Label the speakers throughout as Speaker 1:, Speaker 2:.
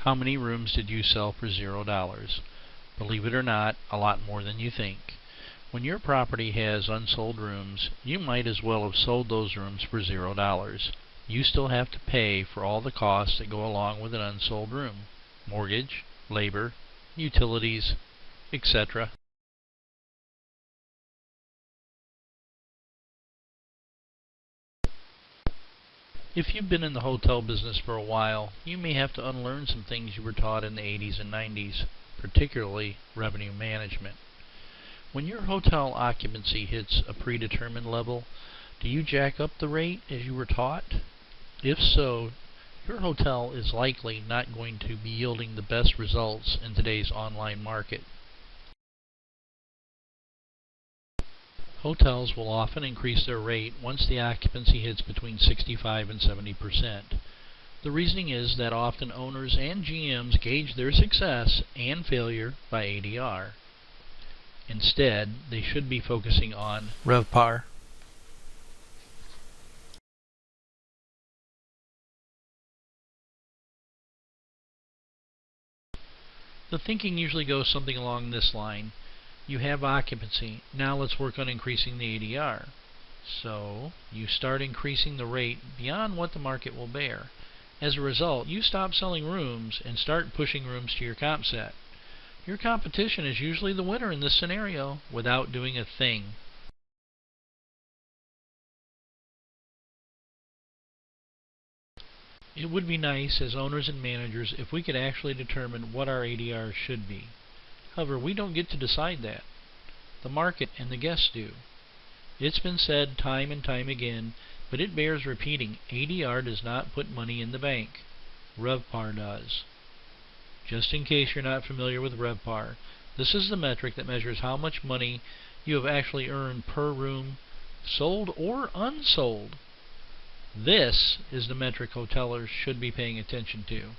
Speaker 1: How many rooms did you sell for $0? Believe it or not, a lot more than you think. When your property has unsold rooms, you might as well have sold those rooms for $0. You still have to pay for all the costs that go along with an unsold room: mortgage, labor, utilities, etc. If you've been in the hotel business for a while, you may have to unlearn some things you were taught in the 80s and 90s, particularly revenue management. When your hotel occupancy hits a predetermined level, do you jack up the rate as you were taught? If so, your hotel is likely not going to be yielding the best results in today's online market. Hotels will often increase their rate once the occupancy hits between 65 and 70%. The reasoning is that often owners and GMs gauge their success and failure by ADR. Instead, they should be focusing on RevPAR. The thinking usually goes something along this line. You have occupancy. Now let's work on increasing the ADR. So, you start increasing the rate beyond what the market will bear. As a result, you stop selling rooms and start pushing rooms to your comp set. Your competition is usually the winner in this scenario without doing a thing. It would be nice as owners and managers if we could actually determine what our ADR should be. However, we don't get to decide that. The market and the guests do. It's been said time and time again, but it bears repeating: ADR does not put money in the bank. RevPAR does. Just in case you're not familiar with RevPAR, this is the metric that measures how much money you have actually earned per room, sold or unsold. This is the metric hotelers should be paying attention to.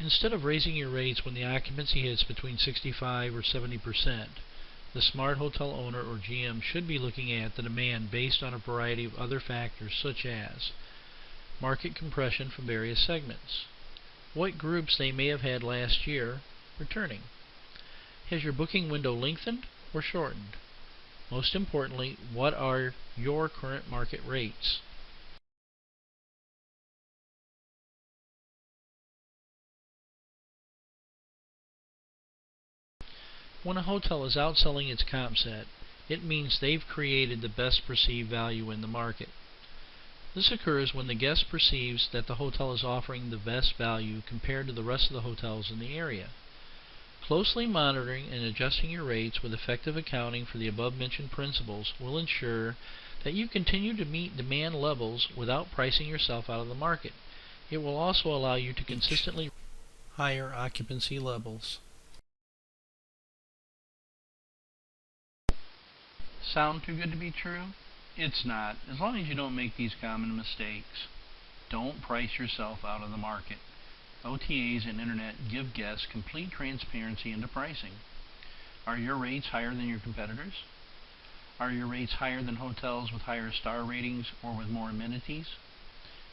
Speaker 1: Instead of raising your rates when the occupancy hits between 65 or 70%, the smart hotel owner or GM should be looking at the demand based on a variety of other factors, such as market compression from various segments, what groups they may have had last year returning, has your booking window lengthened or shortened, most importantly, what are your current market rates. When a hotel is outselling its comp set, it means they've created the best perceived value in the market. This occurs when the guest perceives that the hotel is offering the best value compared to the rest of the hotels in the area. Closely monitoring and adjusting your rates with effective accounting for the above-mentioned principles will ensure that you continue to meet demand levels without pricing yourself out of the market. It will also allow you to consistently higher occupancy levels. Sound too good to be true? It's not, as long as you don't make these common mistakes. Don't price yourself out of the market. OTAs and internet give guests complete transparency into pricing. Are your rates higher than your competitors? Are your rates higher than hotels with higher star ratings or with more amenities?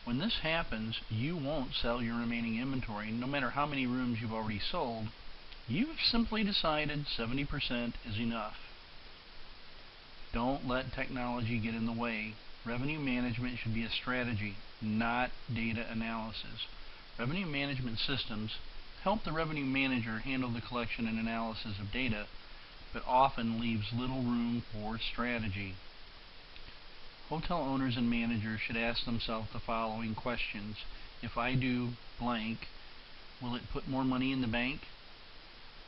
Speaker 1: When this happens, you won't sell your remaining inventory no matter how many rooms you've already sold. You've simply decided 70% is enough. Don't let technology get in the way. Revenue management should be a strategy, not data analysis. Revenue management systems help the revenue manager handle the collection and analysis of data, but often leaves little room for strategy. Hotel owners and managers should ask themselves the following questions. If I do blank, will it put more money in the bank?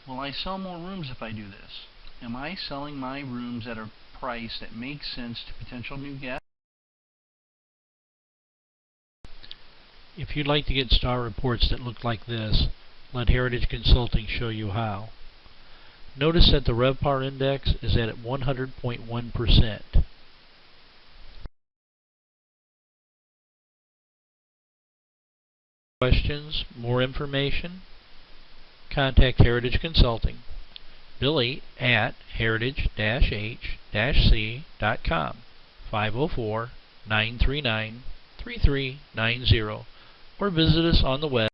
Speaker 1: Will I sell more rooms if I do this? Am I selling my rooms at a price that makes sense to potential new guests? If you'd like to get star reports that look like this, let Heritage Consulting show you how. Notice that the RevPAR index is at 100.1%. Questions? More information? Contact Heritage Consulting. Billy at heritage-h-consulting.com.
Speaker 2: c.com, 504-939-3390, or visit us on the web